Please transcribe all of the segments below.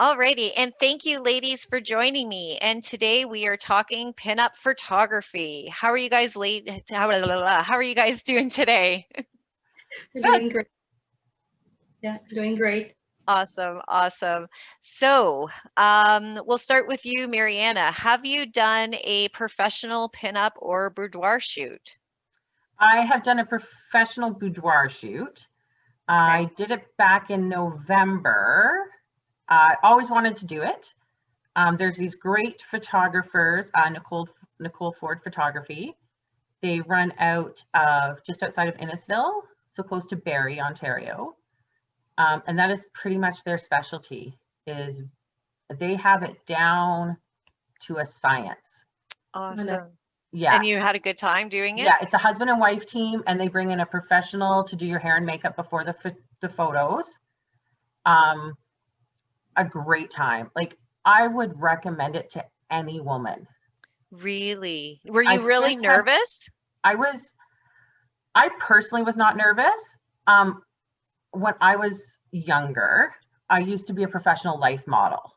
Alrighty, and thank you, ladies, for joining me. And today we are talking pinup photography. How are you guys, how are you guys doing today? We're Good. doing great. Yeah, doing great. Awesome, awesome. So, we'll start with you, Mariana. Have you done a professional pinup or boudoir shoot? I have done a professional boudoir shoot. I did it back in November. I always wanted to do it. There's these great photographers, Nicole Ford Photography. They run out of just outside of Innisfil, so close to Barrie, Ontario. And that is pretty much their specialty, is they have it down to a science. Awesome. Yeah. And you had a good time doing it? Yeah, it's a husband and wife team, and they bring in a professional to do your hair and makeup before the photos. A great time. Like, I would recommend it to any woman. Really? Were you really nervous? I personally was not nervous. When I was younger, I used to be a professional life model.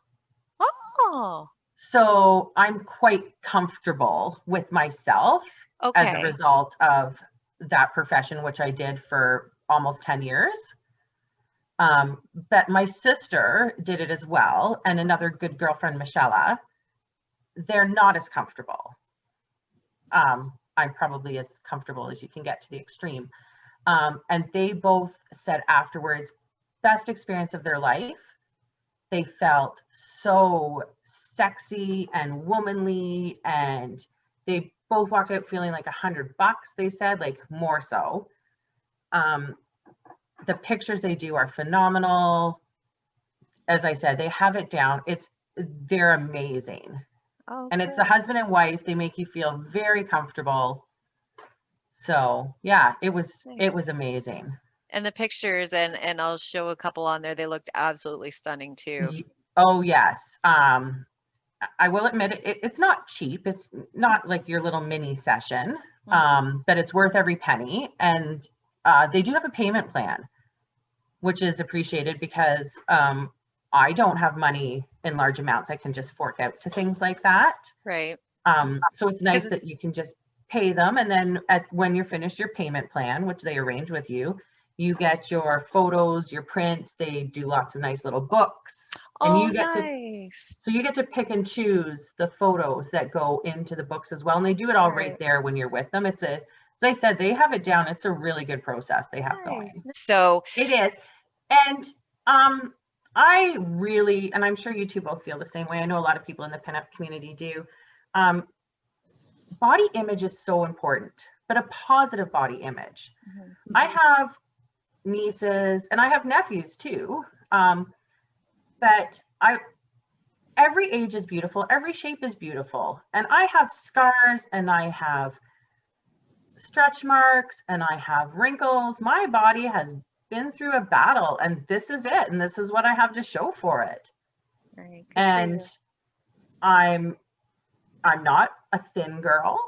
Oh. So I'm quite comfortable with myself as a result of that profession, which I did for almost 10 years. But my sister did it as well, and another good girlfriend, Michelle. They're not as comfortable. I'm probably as comfortable as you can get to the extreme. And they both said afterwards, best experience of their life. They felt so sexy and womanly, and they both walked out feeling like $100, they said, like more so. The pictures they do are phenomenal. As I said, they have it down. They're amazing. Oh, and it's the husband and wife. They make you feel very comfortable. So yeah, it was amazing. And the pictures, and I'll show a couple on there, they looked absolutely stunning too. Oh yes. I will admit it's not cheap. It's not like your little mini session, but it's worth every penny. And they do have a payment plan, which is appreciated because I don't have money in large amounts. I can just fork out to things like that. Right. So it's nice that you can just pay them, and then when you're finished your payment plan, which they arrange with you, you get your photos, your prints. They do lots of nice little books, and you get to pick and choose the photos that go into the books as well. And they do it all right there when you're with them. As I said, they have it down. It's a really good process they have going. So it is. And I really, and I'm sure you two both feel the same way. I know a lot of people in the pinup community do. Body image is so important, but a positive body image. I have nieces and I have nephews too. But every age is beautiful. Every shape is beautiful. And I have scars, and I have stretch marks, and I have wrinkles. My body has been through a battle, and this is it. And this is what I have to show for it. Right, and I'm not a thin girl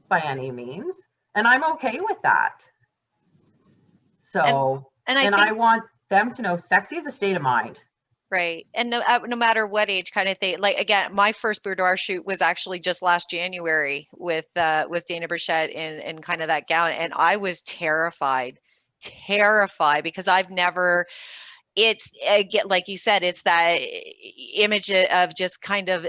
by any means, and I'm okay with that. So, and I want them to know sexy is a state of mind. Right. And no matter what age kind of thing, like, again, my first boudoir shoot was actually just last January with Dana Burchette in kind of that gown. And I was terrified because I've never, it's like you said, it's that image of just kind of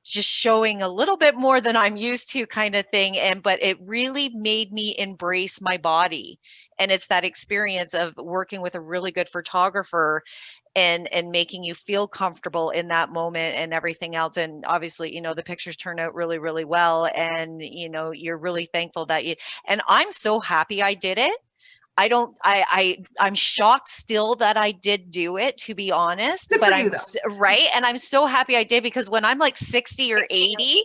just showing a little bit more than I'm used to kind of thing. But it really made me embrace my body. And it's that experience of working with a really good photographer and making you feel comfortable in that moment and everything else. And obviously, the pictures turn out really, really well. And, you're really thankful that and I'm so happy I did it. I'm shocked still that I did do it, to be honest, but I'm right. And I'm so happy I did, because when I'm like 60 or 80,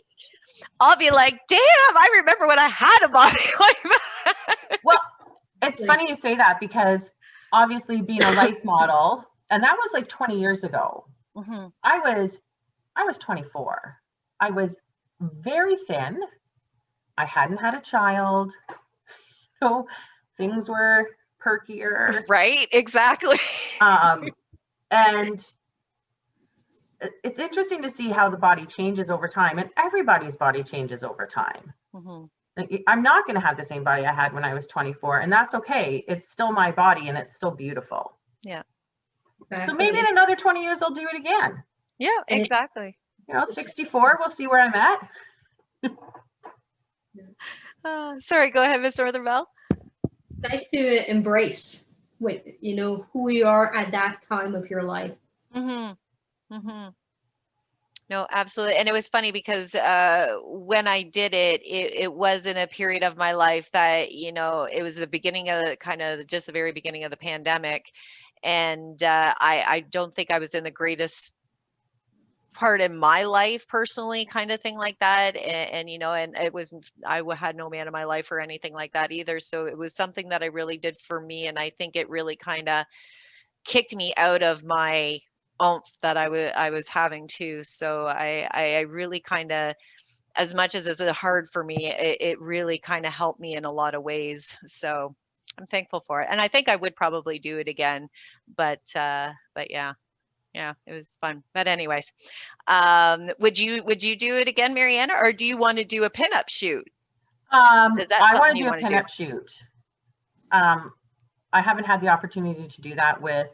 I'll be like, damn, I remember when I had a body like that. Well, it's funny you say that, because obviously being a life model, and that was like 20 years ago. I was 24. I was very thin. I hadn't had a child. So things were perkier. Right, exactly. And it's interesting to see how the body changes over time, and everybody's body changes over time. Mm-hmm. Like, I'm not going to have the same body I had when I was 24, and that's okay. It's still my body and it's still beautiful. Yeah. Exactly. So maybe in another 20 years, I'll do it again. Yeah, And exactly. 64, we'll see where I'm at. Sorry, go ahead, Miss Northern Belle. Nice to embrace what, who you are at that time of your life. Mm-hmm. Mm-hmm. No, absolutely. And it was funny because when I did it, it was in a period of my life that, it was the beginning of kind of just the very beginning of the pandemic. And I don't think I was in the greatest part in my life personally, kind of thing like that. And it was, had no man in my life or anything like that either. So it was something that I really did for me. And I think it really kind of kicked me out of my oomph that I was having too. So I really kind of, as much as it's hard for me, it really kind of helped me in a lot of ways. So I'm thankful for it. And I think I would probably do it again, but yeah, it was fun. But anyways, would you do it again, Mariana, or do you want to do a pinup shoot? Is that I want something to you do a want to do? pinup shoot. I haven't had the opportunity to do that with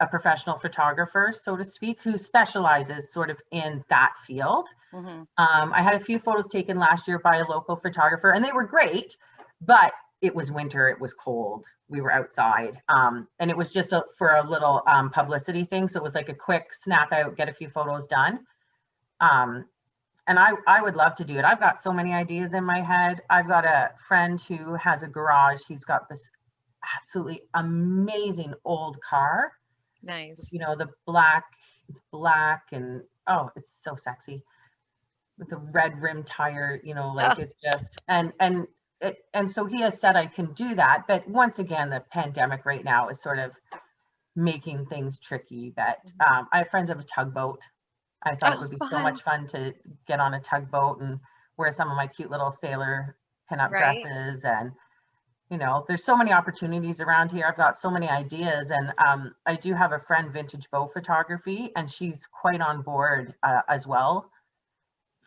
a professional photographer, so to speak, who specializes sort of in that field. Mm-hmm. I had a few photos taken last year by a local photographer, and they were great, but it was winter, it was cold, we were outside, and it was just for a little publicity thing. So it was like a quick snap out, get a few photos done. And I would love to do it. I've got so many ideas in my head. I've got a friend who has a garage. He's got this absolutely amazing old car. Nice. The black, it's black, and oh, it's so sexy with the red rim tire, like it's just, and so he has said I can do that. But once again, the pandemic right now is sort of making things tricky. But I have friends who have a tugboat. I thought it would be so much fun to get on a tugboat and wear some of my cute little sailor pinup dresses. And, there's so many opportunities around here. I've got so many ideas. And I do have a friend, Vintage Bow Photography, and she's quite on board as well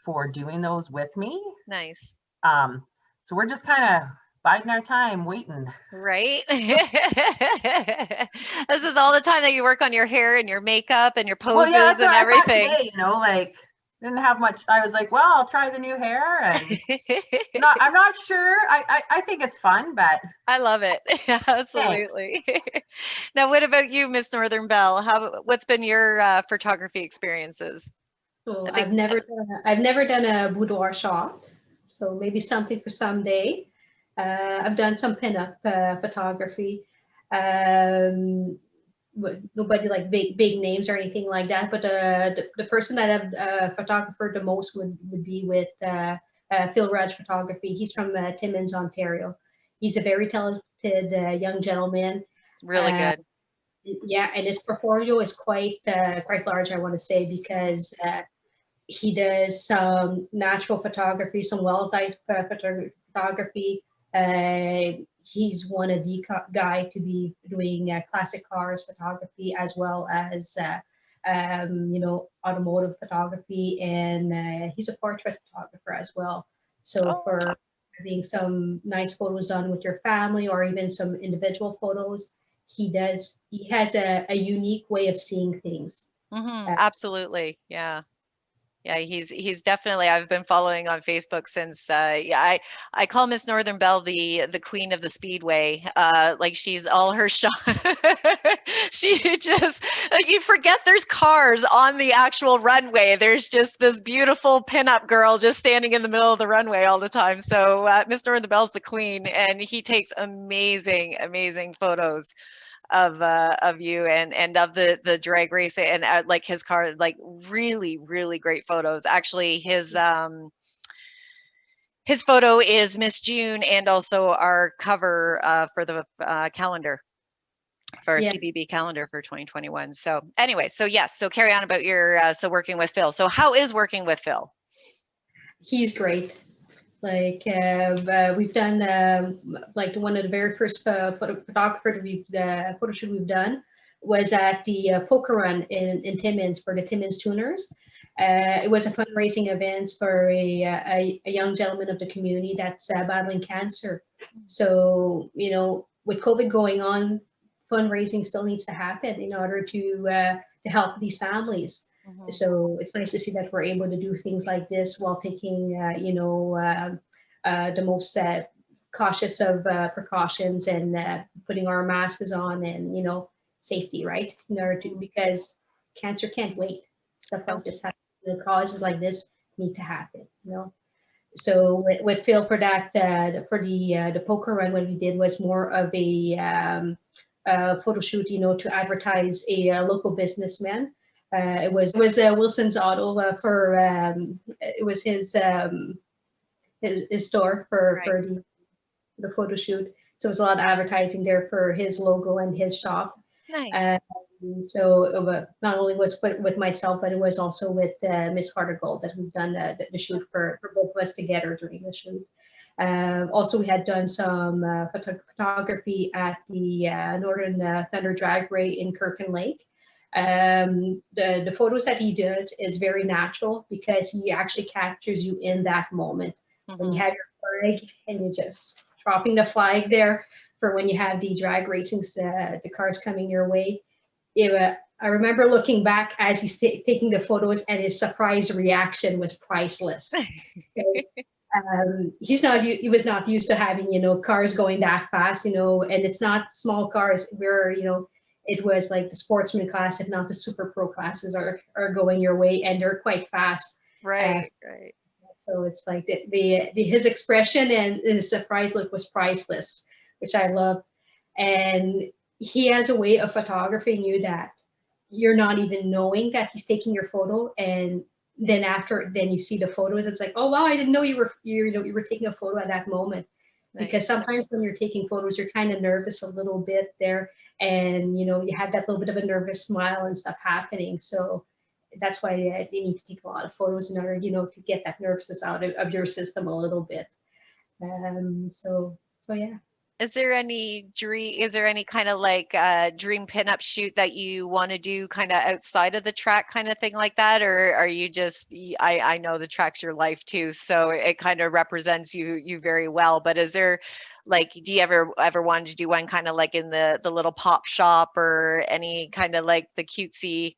for doing those with me. Nice. So we're just kind of biding our time, waiting. Right. This is all the time that you work on your hair and your makeup and your poses and everything. Today, like didn't have much. I was like, well, I'll try the new hair, and I'm not sure. I think it's fun, but I love it. Absolutely. Now, what about you, Miss Northern Belle? What's been your photography experiences? So I've never done a boudoir shot, so maybe something for someday. I've done some pinup photography. Nobody like big names or anything like that, but the person that I've photographed the most would be with Raj Photography. He's from Timmins, Ontario. He's a very talented young gentleman. Really good. Yeah, and his portfolio is quite large, I want to say, because he does some natural photography, some wildlife photography. He's one of the guy to be doing classic cars photography, as well as automotive photography, and he's a portrait photographer as well. So for having some nice photos done with your family or even some individual photos, he has a unique way of seeing things. Mm-hmm. Absolutely. Yeah. Yeah, he's definitely, I've been following on Facebook since I call Miss Northern Belle the queen of the speedway. Like, she's all her shot. She just, you forget there's cars on the actual runway. There's just this beautiful pinup girl just standing in the middle of the runway all the time. So Miss Northern Belle's the queen, and he takes amazing photos of you and of the drag race, and like his car, like really great photos. Actually, his photo is Miss June, and also our cover for the calendar, for our CBB calendar for 2021. So anyway, so yes, so carry on about your so working with Phil. So how is working with Phil? He's great. Like we've done like one of the very first photographer photo shoot we've done was at the poker run in Timmins for the Timmins Tuners. It was a fundraising event for a young gentleman of the community that's battling cancer. So, you know, with COVID going on, fundraising still needs to happen in order to help these families. So it's nice to see that we're able to do things like this while taking, you know, the most cautious of precautions and putting our masks on and, you know, safety, right? In order to, because cancer can't wait. Stuff like this happens. The causes like this need to happen, you know. So what Phil for that for the poker run, what we did was more of a photo shoot, you know, to advertise a local businessman. It was Wilson's Auto for it was his store for the photo shoot. So it was a lot of advertising there for his logo and his shop. Nice. So not only was with myself, but it was also with Miss Hardigold that we've done the shoot for both of us together during the shoot. Also, we had done some photography at the Northern Thunder Drag Race in Kirkland Lake. The photos that he does is very natural because he actually captures you in that moment. When you have your flag and you're just dropping the flag there for when you have the drag racing, the cars coming your way. I remember looking back as he's taking the photos, and his surprise reaction was priceless. He was not used to having, you know, cars going that fast, you know, and it's not small cars where, you know, it was like the sportsman class, if not the super pro classes are going your way, and they're quite fast. Right. So it's like his expression and his surprise look was priceless, which I love. And he has a way of photographing you that you're not even knowing that he's taking your photo, and then you see the photos, it's like, oh wow, I didn't know you were taking a photo at that moment. Nice. Because sometimes when you're taking photos, you're kind of nervous a little bit there, and you know, you have that little bit of a nervous smile and stuff happening. So that's why they need to take a lot of photos in order, you know, to get that nervousness out of your system a little bit. So yeah. Is there any kind of like dream pinup shoot that you want to do kind of outside of the track kind of thing like that? Or are you just, I know the track's your life too, so it kind of represents you very well, but is there like, do you ever wanted to do one kind of like in the little pop shop or any kind of like the cutesy?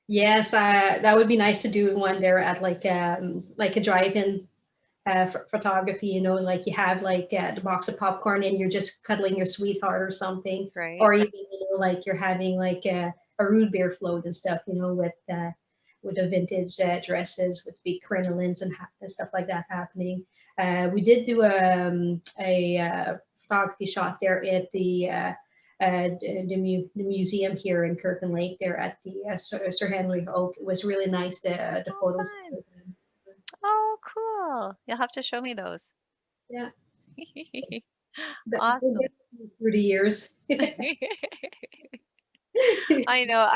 Yes, that would be nice to do one there at like a drive-in photography, you know, like you have like the box of popcorn and you're just cuddling your sweetheart or something, right? Or even, you know, like you're having like a root beer float and stuff, you know, with the vintage dresses with big crinolines and stuff like that happening. We did do a photography shot there at the museum here in Kirkland Lake there at the Sir Henry Oak. It was really nice, the photos. Fun. Oh, cool. You'll have to show me those. Yeah. Awesome. Through the years. I know.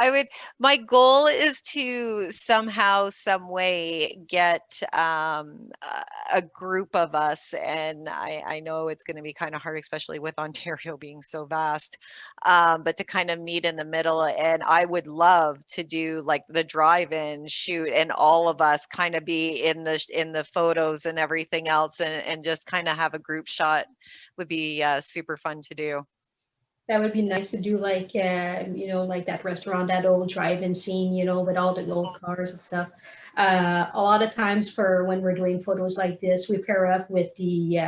My goal is to somehow, some way get a group of us, and I know it's going to be kind of hard, especially with Ontario being so vast, but to kind of meet in the middle. And I would love to do like the drive-in shoot and all of us kind of be in the photos and everything else, and just kind of have a group shot would be super fun to do. That would be nice to do, like, you know, like that restaurant, that old drive-in scene, you know, with all the old cars and stuff. A lot of times for when we're doing photos like this, we pair up with the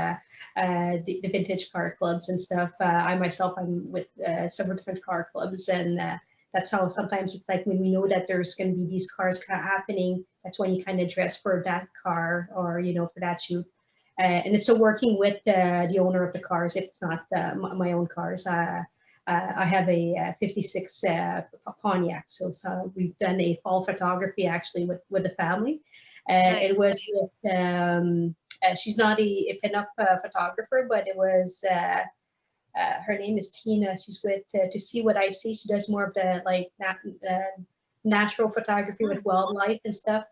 vintage car clubs and stuff. I myself, I'm with several different car clubs, and that's how sometimes it's like when we know that there's going to be these cars happening, that's when you kind of dress for that car or, you know, for that shoot. And it's still working with the owner of the cars if it's not my own cars. I have a 56 Pontiac, so we've done a fall photography actually with the family. Nice. It was with, she's not a pinup photographer, but it was, her name is Tina. She's with To See What I See. She does more of the like natural photography with wildlife and stuff.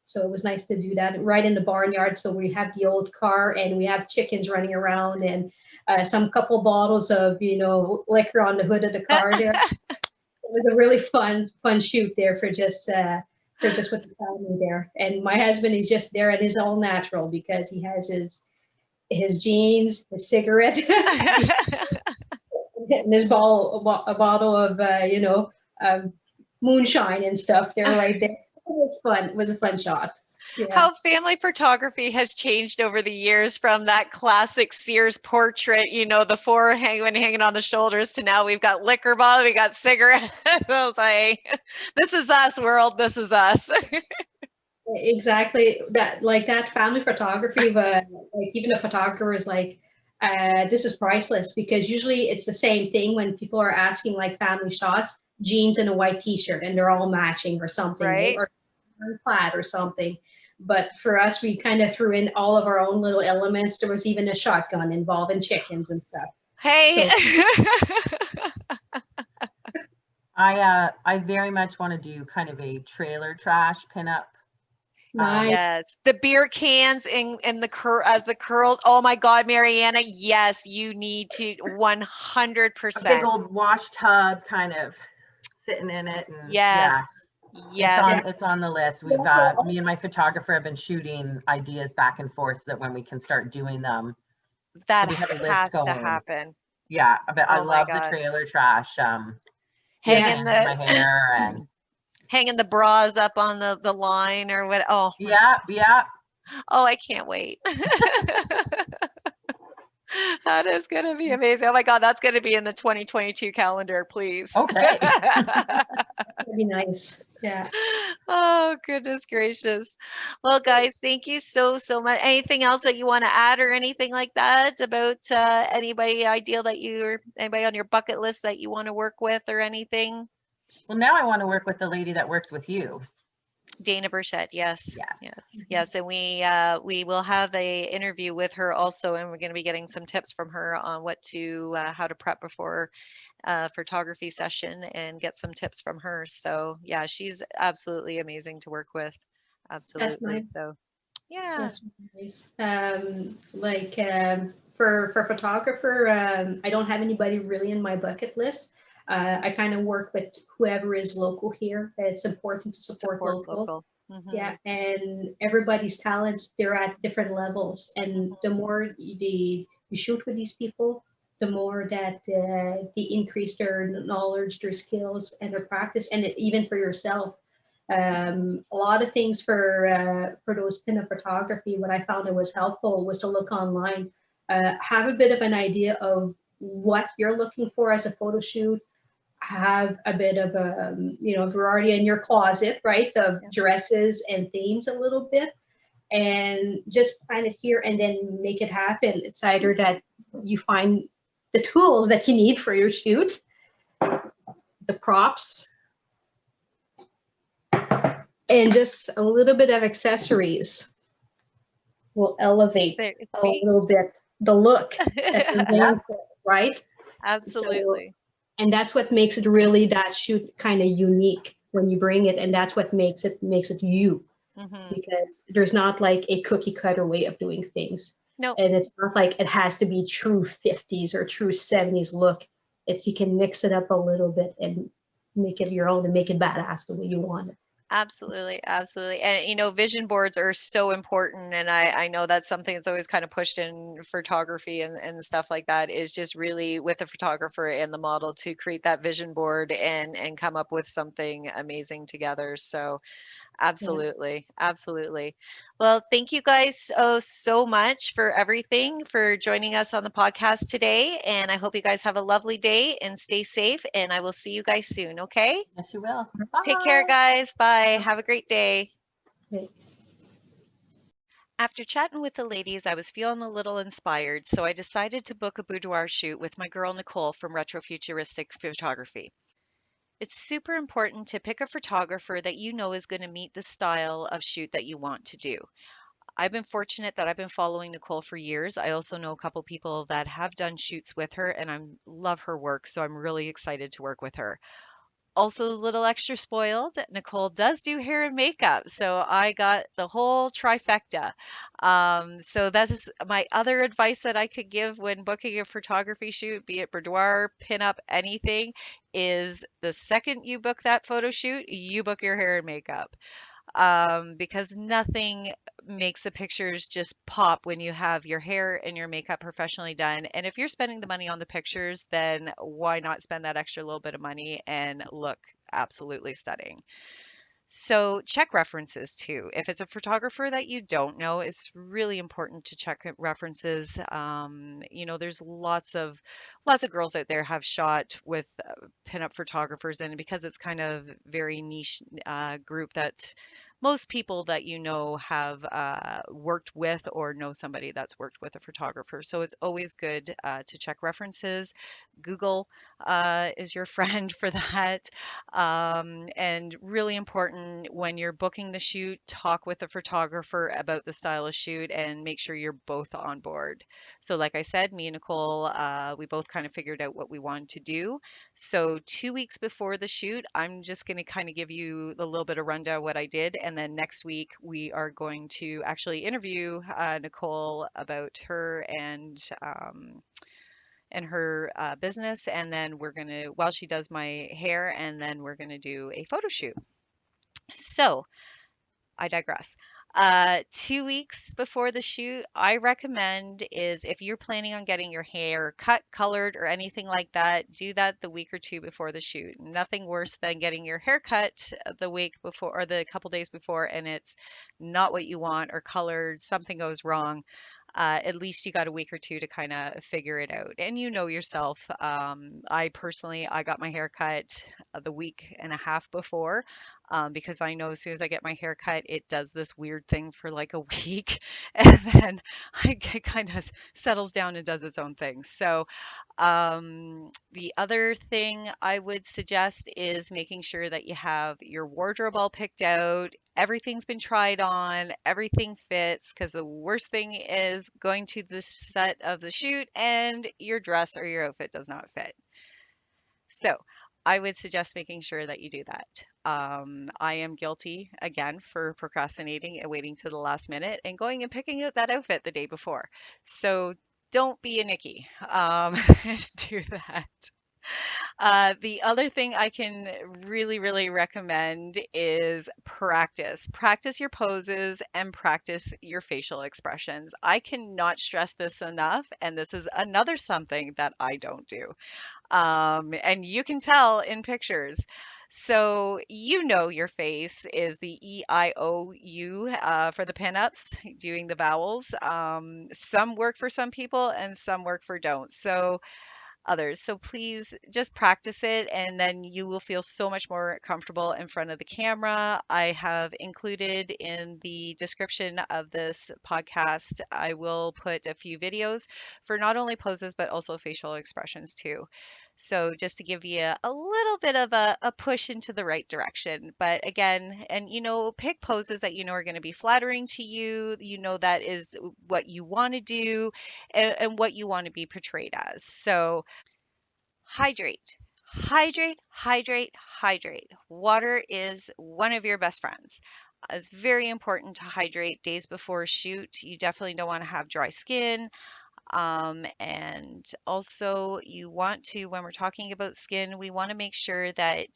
So it was nice to do that right in the barnyard. So we have the old car and we have chickens running around, and some couple bottles of, liquor on the hood of the car there. It was a really fun shoot there for just with the family there. And my husband is just there at his all natural because he has his jeans, his cigarette, and his a bottle of moonshine and stuff there right there. So it was fun. It was a fun shot. Yeah. How family photography has changed over the years from that classic Sears portrait, the four hanging on the shoulders, to now we've got liquor bottle, we got cigarettes. I was like, this is us, world. This is us. Exactly. That family photography, like even a photographer is like, this is priceless, because usually it's the same thing when people are asking like family shots, jeans and a white t-shirt, and they're all matching or something, right? Or plaid or something. But for us, we kind of threw in all of our own little elements. There was even a shotgun involved and chickens and stuff. Hey. I very much want to do kind of a trailer trash pinup. Nice. Yes, the beer cans and the curls. Oh my God, Mariana, yes, you need to 100%. A big old wash tub kind of sitting in it. And yes. Yeah. It's on the list. We've me and my photographer have been shooting ideas back and forth so that when we can start doing them, that so we have a has list going. to happen. Yeah, but I love the trailer trash. Hanging my hair and hanging the bras up on the line or what. Oh yeah. Oh, I can't wait. That is going to be amazing. Oh my God, that's going to be in the 2022 calendar, please. Okay. That'd be nice. Yeah. Oh, goodness gracious. Well, guys, thank you so much. Anything else that you want to add or anything like that about anybody anybody on your bucket list that you want to work with or anything? Well, now I want to work with the lady that works with you. Dana Burchette, yes. And we will have a interview with her also, and we're going to be getting some tips from her on how to prep before photography session and get some tips from her. So yeah, she's absolutely amazing to work with. Absolutely. That's nice. So yeah, that's nice. For photographer, I don't have anybody really in my bucket list. I kind of work with whoever is local here. It's important to support local. Mm-hmm. Yeah, and everybody's talents, they're at different levels, and the more you shoot with these people, the more that they increase their knowledge, their skills, and their practice, and even for yourself. A lot of things for those pinup photography, what I found it was helpful was to look online, have a bit of an idea of what you're looking for as a photo shoot, have a bit of a, if you're already in your closet, right, of dresses and themes a little bit, and just find it here and then make it happen. It's either that you find the tools that you need for your shoot, the props, and just a little bit of accessories will elevate a little bit the look that you're going for, right? Absolutely. And that's what makes it really, that shoot, kind of unique when you bring it, and that's what makes it you. Mm-hmm. Because there's not like a cookie cutter way of doing things. No. And it's not like it has to be true 50s or true 70s look. It's, you can mix it up a little bit and make it your own and make it badass the way you want it. Absolutely. And vision boards are so important, and I know that's something that's always kind of pushed in photography and stuff like that, is just really with the photographer and the model to create that vision board and come up with something amazing together. So absolutely. Well, thank you guys so much for everything, for joining us on the podcast today, and I hope you guys have a lovely day and stay safe, and I will see you guys soon. Okay? Yes, you will. Bye. Take care, guys. Bye. Have a great day. After chatting with the ladies, I was feeling a little inspired, so I decided to book a boudoir shoot with my girl Nicole from Retrofuturistic Photography. It's super important to pick a photographer that you know is going to meet the style of shoot that you want to do. I've been fortunate that I've been following Nicole for years. I also know a couple people that have done shoots with her, and I love her work, so I'm really excited to work with her. Also, a little extra spoiled, Nicole does do hair and makeup, so I got the whole trifecta. So that is my other advice that I could give when booking a photography shoot, be it boudoir, pinup, anything, is the second you book that photo shoot, you book your hair and makeup, because nothing makes the pictures just pop when you have your hair and your makeup professionally done. And if you're spending the money on the pictures, then why not spend that extra little bit of money and look absolutely stunning? So check references too. If it's a photographer that you don't know, it's really important to check references. There's lots of girls out there have shot with pinup photographers, and because it's kind of very niche group that most people that you know have worked with or know somebody that's worked with a photographer. So it's always good to check references. Google is your friend for that. And really important when you're booking the shoot, talk with the photographer about the style of shoot and make sure you're both on board. So, like I said, me and Nicole, we both kind of figured out what we wanted to do. So, 2 weeks before the shoot, I'm just going to kind of give you a little bit of rundown of what I did. And then next week, we are going to actually interview Nicole about her and her business. And then we're going to, while she does my hair, and then we're going to do a photo shoot. So I digress. 2 weeks before the shoot, I recommend is if you're planning on getting your hair cut, colored, or anything like that, do that the week or two before the shoot. Nothing worse than getting your hair cut the week before or the couple days before and it's not what you want or colored, something goes wrong. At least you got a week or two to kind of figure it out. And you know yourself. I got my hair cut the week and a half before because I know as soon as I get my hair cut, it does this weird thing for like a week, and then it kind of settles down and does its own thing. So the other thing I would suggest is making sure that you have your wardrobe all picked out. Everything's been tried on, everything fits, because the worst thing is going to the set of the shoot and your dress or your outfit does not fit. So I would suggest making sure that you do that. I am guilty again for procrastinating and waiting to the last minute and going and picking out that outfit the day before. So don't be a Nikki. Do that. The other thing I can really, really recommend is practice. Practice your poses and practice your facial expressions. I cannot stress this enough, and this is another something that I don't do. And you can tell in pictures. So you know your face is the E-I-O-U for the pinups, doing the vowels. Some work for some people and some work for don't. So others. So please just practice it and then you will feel so much more comfortable in front of the camera. I have included in the description of this podcast, I will put a few videos for not only poses but also facial expressions too. So just to give you a little bit of a push into the right direction. But again, and pick poses that you know are going to be flattering to you. You know that is what you want to do and what you want to be portrayed as. So hydrate. Hydrate, hydrate, hydrate. Water is one of your best friends. It's very important to hydrate days before a shoot. You definitely don't want to have dry skin. And also, you want to, when we're talking about skin, we want to make sure that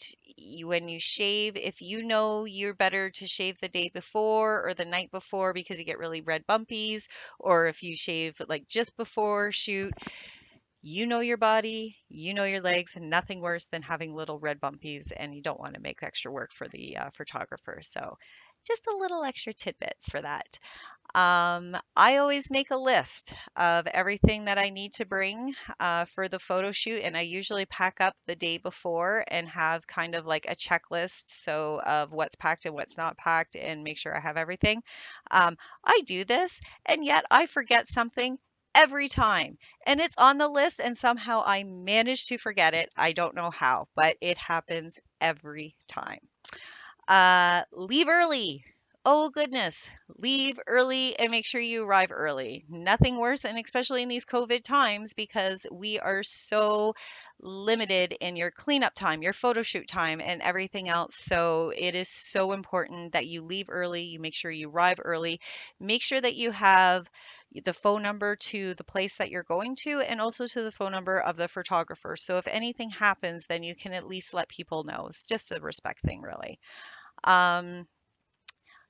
when you shave, if you know you're better to shave the day before or the night before because you get really red bumpies, or if you shave like just before shoot, you know your body, you know your legs, and nothing worse than having little red bumpies, and you don't want to make extra work for the photographer. So, just a little extra tidbits for that. I always make a list of everything that I need to bring for the photo shoot, and I usually pack up the day before and have kind of like a checklist so of what's packed and what's not packed, and make sure I have everything. I do this, and yet I forget something every time, and it's on the list, and somehow I manage to forget it. I don't know how, but it happens every time. Leave early. Oh goodness, leave early and make sure you arrive early. Nothing worse, and especially in these COVID times, because we are so limited in your cleanup time, your photo shoot time, and everything else. So it is so important that you leave early, you make sure you arrive early, make sure that you have the phone number to the place that you're going to, and also to the phone number of the photographer. So if anything happens, then you can at least let people know. It's just a respect thing, really. Um,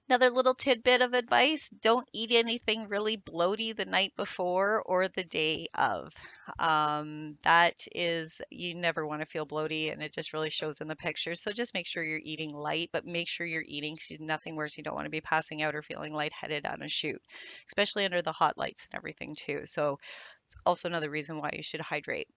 Another little tidbit of advice, don't eat anything really bloaty the night before or the day of. That is, you never want to feel bloaty and it just really shows in the pictures. So just make sure you're eating light, but make sure you're eating 'cause nothing worse. You don't want to be passing out or feeling lightheaded on a shoot, especially under the hot lights and everything too. So it's also another reason why you should hydrate.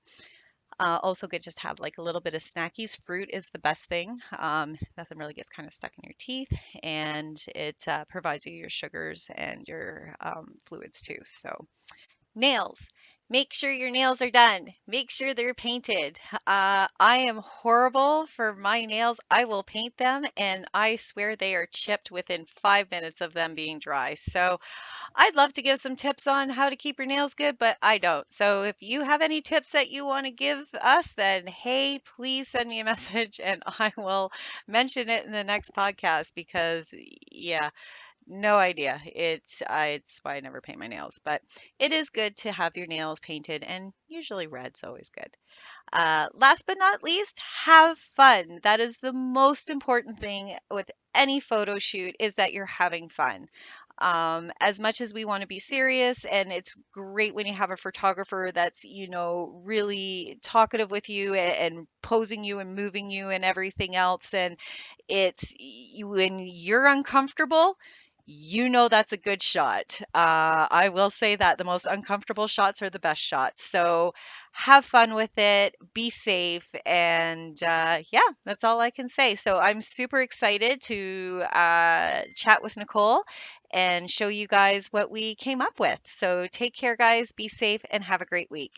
Also good just to have like a little bit of snackies. Fruit is the best thing. Nothing really gets kind of stuck in your teeth, and it provides you your sugars and your fluids too. So nails. Make sure your nails are done. Make sure they're painted. I am horrible for my nails. I will paint them and I swear they are chipped within 5 minutes of them being dry. So I'd love to give some tips on how to keep your nails good, but I don't. So if you have any tips that you want to give us, then hey, please send me a message and I will mention it in the next podcast because yeah, no idea. It's why I never paint my nails, but it is good to have your nails painted and usually red's always good. Last but not least, have fun. That is the most important thing with any photo shoot is that you're having fun. As much as we want to be serious, and it's great when you have a photographer that's, really talkative with you and posing you and moving you and everything else, and it's you when you're uncomfortable, that's a good shot. I will say that the most uncomfortable shots are the best shots. So have fun with it, be safe, and yeah, that's all I can say. So I'm super excited to chat with Nicole and show you guys what we came up with. So take care, guys, be safe, and have a great week.